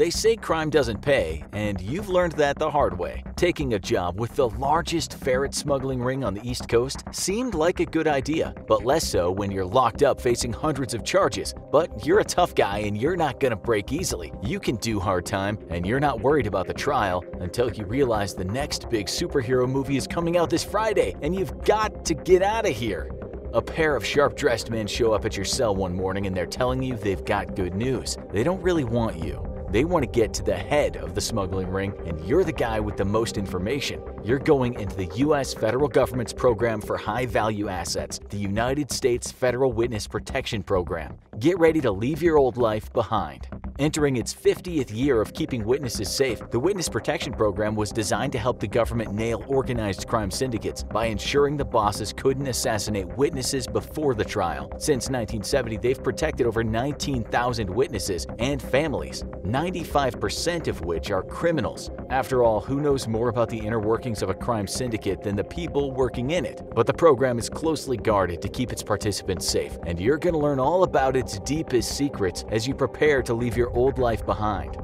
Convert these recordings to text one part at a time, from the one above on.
They say crime doesn't pay, and you've learned that the hard way. Taking a job with the largest ferret smuggling ring on the East Coast seemed like a good idea, but less so when you're locked up facing hundreds of charges. But you're a tough guy and you're not gonna break easily. You can do hard time, and you're not worried about the trial until you realize the next big superhero movie is coming out this Friday, and you've got to get out of here. A pair of sharp-dressed men show up at your cell one morning and they're telling you they've got good news. They don't really want you. They want to get to the head of the smuggling ring, and you're the guy with the most information. You're going into the U.S. federal government's program for high-value assets, the United States Federal Witness Protection Program. Get ready to leave your old life behind. Entering its 50th year of keeping witnesses safe, the Witness Protection Program was designed to help the government nail organized crime syndicates by ensuring the bosses couldn't assassinate witnesses before the trial. Since 1970, they've protected over 19,000 witnesses and families, 95% of which are criminals. After all, who knows more about the inner workings of a crime syndicate than the people working in it? But the program is closely guarded to keep its participants safe, and you're going to learn all about its deepest secrets as you prepare to leave your old life behind.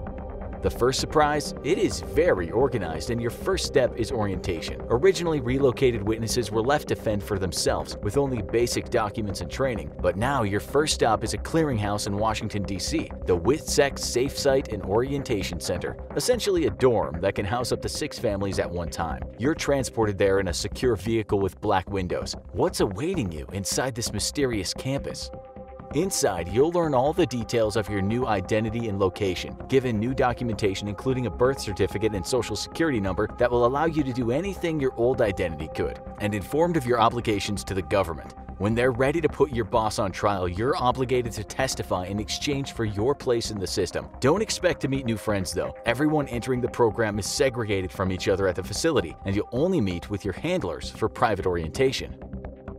The first surprise? It is very organized, and your first step is orientation. Originally, relocated witnesses were left to fend for themselves with only basic documents and training, but now your first stop is a clearinghouse in Washington, D.C., the WITSEC Safe Site and Orientation Center, essentially a dorm that can house up to 6 families at one time. You're transported there in a secure vehicle with black windows. What's awaiting you inside this mysterious campus? Inside, you'll learn all the details of your new identity and location, given new documentation including a birth certificate and social security number that will allow you to do anything your old identity could, and informed of your obligations to the government. When they're ready to put your boss on trial, you're obligated to testify in exchange for your place in the system. Don't expect to meet new friends though. Everyone entering the program is segregated from each other at the facility, and you'll only meet with your handlers for private orientation.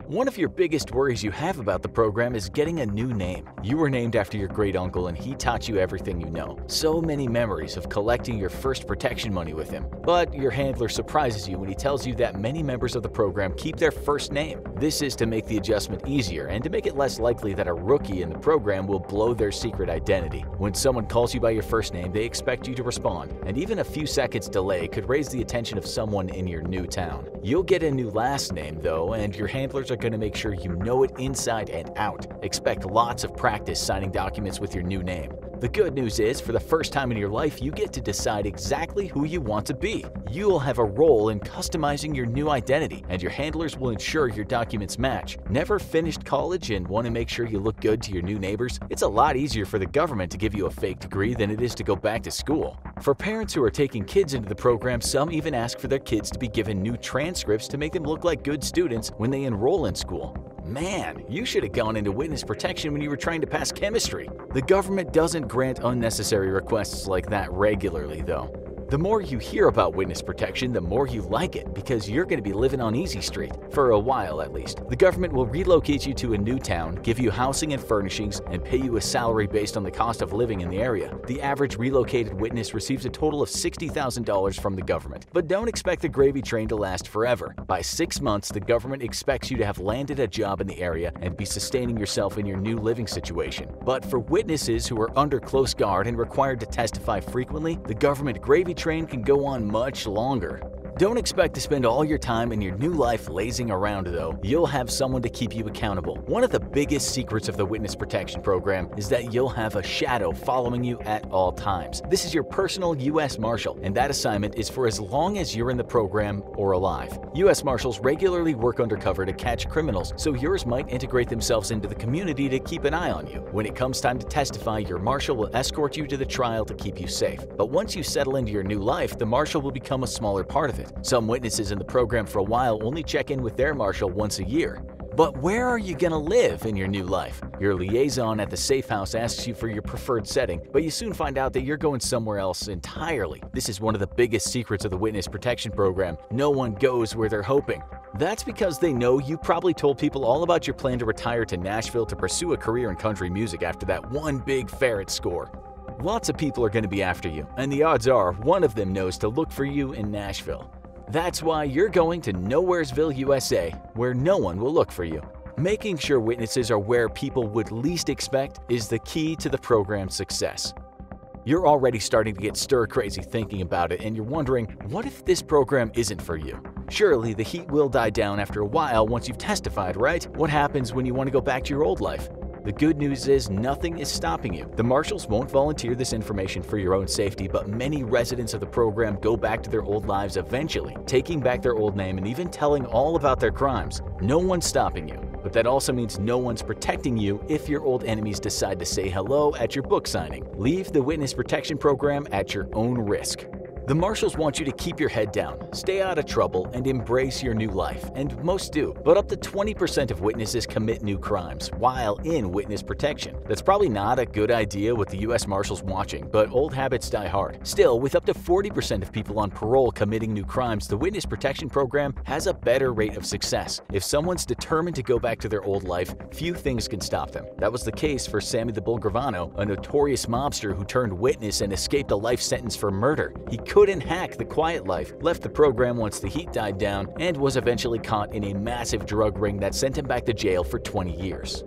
One of your biggest worries you have about the program is getting a new name. You were named after your great uncle and he taught you everything you know. So many memories of collecting your first protection money with him. But your handler surprises you when he tells you that many members of the program keep their first name. This is to make the adjustment easier and to make it less likely that a rookie in the program will blow their secret identity. When someone calls you by your first name, they expect you to respond, and even a few seconds delay could raise the attention of someone in your new town. You'll get a new last name though, and your handlers are going to make sure you know it inside and out. Expect lots of practice signing documents with your new name. The good news is, for the first time in your life, you get to decide exactly who you want to be. You'll have a role in customizing your new identity, and your handlers will ensure your documents match. Never finished college and want to make sure you look good to your new neighbors? It's a lot easier for the government to give you a fake degree than it is to go back to school. For parents who are taking kids into the program, some even ask for their kids to be given new transcripts to make them look like good students when they enroll in school. Man, you should have gone into witness protection when you were trying to pass chemistry. The government doesn't grant unnecessary requests like that regularly, though. The more you hear about witness protection, the more you like it, because you're going to be living on Easy Street, for a while at least. The government will relocate you to a new town, give you housing and furnishings, and pay you a salary based on the cost of living in the area. The average relocated witness receives a total of $60,000 from the government. But don't expect the gravy train to last forever. By 6 months, the government expects you to have landed a job in the area and be sustaining yourself in your new living situation. But for witnesses who are under close guard and required to testify frequently, the government gravy train can go on much longer. Don't expect to spend all your time in your new life lazing around though. You'll have someone to keep you accountable. One of the biggest secrets of the Witness Protection Program is that you'll have a shadow following you at all times. This is your personal U.S. Marshal, and that assignment is for as long as you're in the program or alive. U.S. Marshals regularly work undercover to catch criminals, so yours might integrate themselves into the community to keep an eye on you. When it comes time to testify, your Marshal will escort you to the trial to keep you safe. But once you settle into your new life, the Marshal will become a smaller part of it. Some witnesses in the program for a while only check in with their Marshal once a year. But where are you going to live in your new life? Your liaison at the safe house asks you for your preferred setting, but you soon find out that you're going somewhere else entirely. This is one of the biggest secrets of the Witness Protection Program. No one goes where they're hoping. That's because they know you probably told people all about your plan to retire to Nashville to pursue a career in country music after that one big ferret score. Lots of people are going to be after you, and the odds are one of them knows to look for you in Nashville. That's why you're going to Nowheresville, USA, where no one will look for you. Making sure witnesses are where people would least expect is the key to the program's success. You're already starting to get stir-crazy thinking about it, and you're wondering, what if this program isn't for you? Surely the heat will die down after a while once you've testified, right? What happens when you want to go back to your old life? The good news is nothing is stopping you. The marshals won't volunteer this information for your own safety, but many residents of the program go back to their old lives eventually, taking back their old name and even telling all about their crimes. No one's stopping you. But that also means no one's protecting you if your old enemies decide to say hello at your book signing. Leave the witness protection program at your own risk. The marshals want you to keep your head down, stay out of trouble, and embrace your new life, and most do. But up to 20% of witnesses commit new crimes while in witness protection. That's probably not a good idea with the US Marshals watching, but old habits die hard. Still, with up to 40% of people on parole committing new crimes, the witness protection program has a better rate of success. If someone's determined to go back to their old life, few things can stop them. That was the case for Sammy the Bull Gravano, a notorious mobster who turned witness and escaped a life sentence for murder. He couldn't hack the quiet life, left the program once the heat died down, and was eventually caught in a massive drug ring that sent him back to jail for 20 years.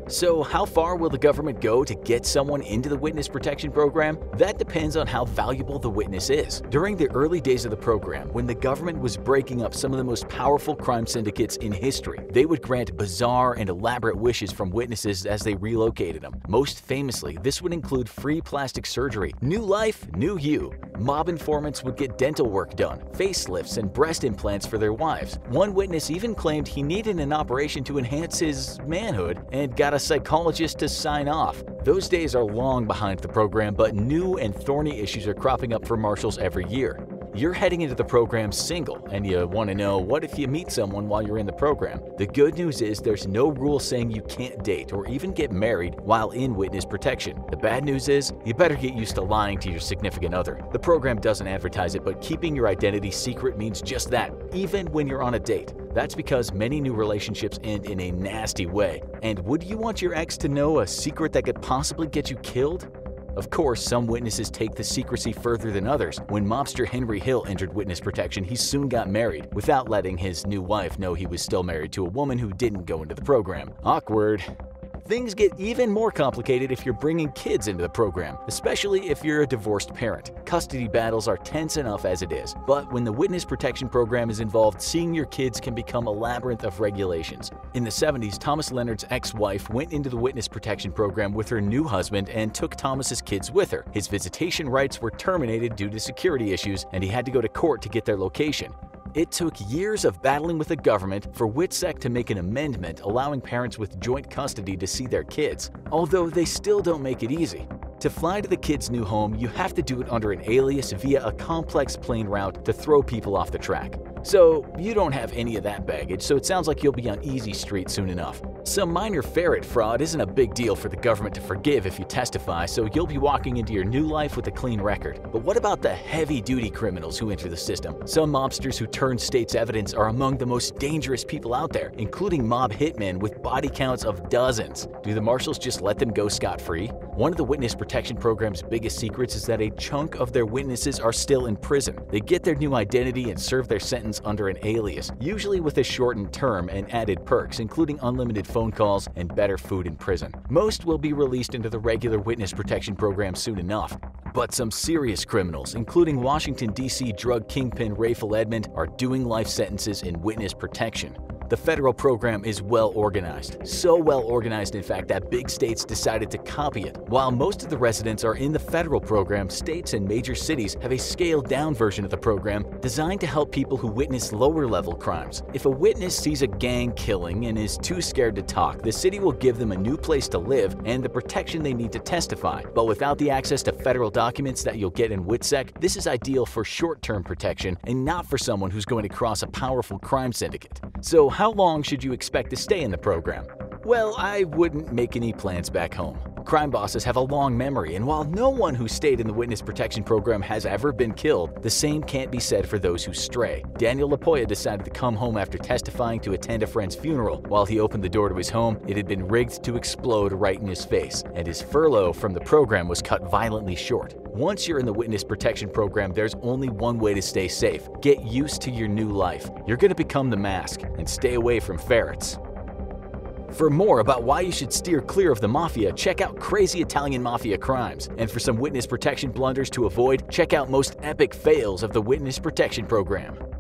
So how far will the government go to get someone into the witness protection program? That depends on how valuable the witness is. During the early days of the program, when the government was breaking up some of the most powerful crime syndicates in history, they would grant bizarre and elaborate wishes from witnesses as they relocated them. Most famously, this would include free plastic surgery, new life, new you. Mob informants would get dental work done, facelifts, and breast implants for their wives. One witness even claimed he needed an operation to enhance his manhood and got a psychologist to sign off. Those days are long behind the program, but new and thorny issues are cropping up for marshals every year. You're heading into the program single, and you want to know, what if you meet someone while you're in the program? The good news is there's no rule saying you can't date or even get married while in witness protection. The bad news is you better get used to lying to your significant other. The program doesn't advertise it, but keeping your identity secret means just that, even when you're on a date. That's because many new relationships end in a nasty way. And would you want your ex to know a secret that could possibly get you killed? Of course, some witnesses take the secrecy further than others. When mobster Henry Hill entered witness protection, he soon got married, without letting his new wife know he was still married to a woman who didn't go into the program. Awkward. Things get even more complicated if you're bringing kids into the program, especially if you're a divorced parent. Custody battles are tense enough as it is, but when the witness protection program is involved, seeing your kids can become a labyrinth of regulations. In the 70s, Thomas Leonard's ex-wife went into the witness protection program with her new husband and took Thomas's kids with her. His visitation rights were terminated due to security issues, and he had to go to court to get their location. It took years of battling with the government for WITSEC to make an amendment allowing parents with joint custody to see their kids, although they still don't make it easy. To fly to the kid's new home, you have to do it under an alias via a complex plane route to throw people off the track. So you don't have any of that baggage, so it sounds like you'll be on easy street soon enough. Some minor ferret fraud isn't a big deal for the government to forgive if you testify, so you'll be walking into your new life with a clean record. But what about the heavy-duty criminals who enter the system? Some mobsters who turn state's evidence are among the most dangerous people out there, including mob hitmen with body counts of dozens. Do the marshals just let them go scot-free? One of the witness protection program's biggest secrets is that a chunk of their witnesses are still in prison. They get their new identity and serve their sentence under an alias, usually with a shortened term and added perks, including unlimited phone calls and better food in prison. Most will be released into the regular witness protection program soon enough. But some serious criminals, including Washington, D.C. drug kingpin Rayful Edmond, are doing life sentences in witness protection. The federal program is well organized. So well organized, in fact, that big states decided to copy it. While most of the residents are in the federal program, states and major cities have a scaled-down version of the program designed to help people who witness lower-level crimes. If a witness sees a gang killing and is too scared to talk, the city will give them a new place to live and the protection they need to testify. But without the access to federal documents that you'll get in WITSEC, this is ideal for short-term protection and not for someone who's going to cross a powerful crime syndicate. So how long should you expect to stay in the program? Well, I wouldn't make any plans back home. Crime bosses have a long memory, and while no one who stayed in the witness protection program has ever been killed, the same can't be said for those who stray. Daniel LaPoya decided to come home after testifying to attend a friend's funeral. While he opened the door to his home, it had been rigged to explode right in his face, and his furlough from the program was cut violently short. Once you're in the witness protection program, there's only one way to stay safe. Get used to your new life. You're going to become the mask, and stay away from ferrets. For more about why you should steer clear of the mafia, check out Crazy Italian Mafia Crimes. And for some witness protection blunders to avoid, check out Most Epic Fails of the Witness Protection Program.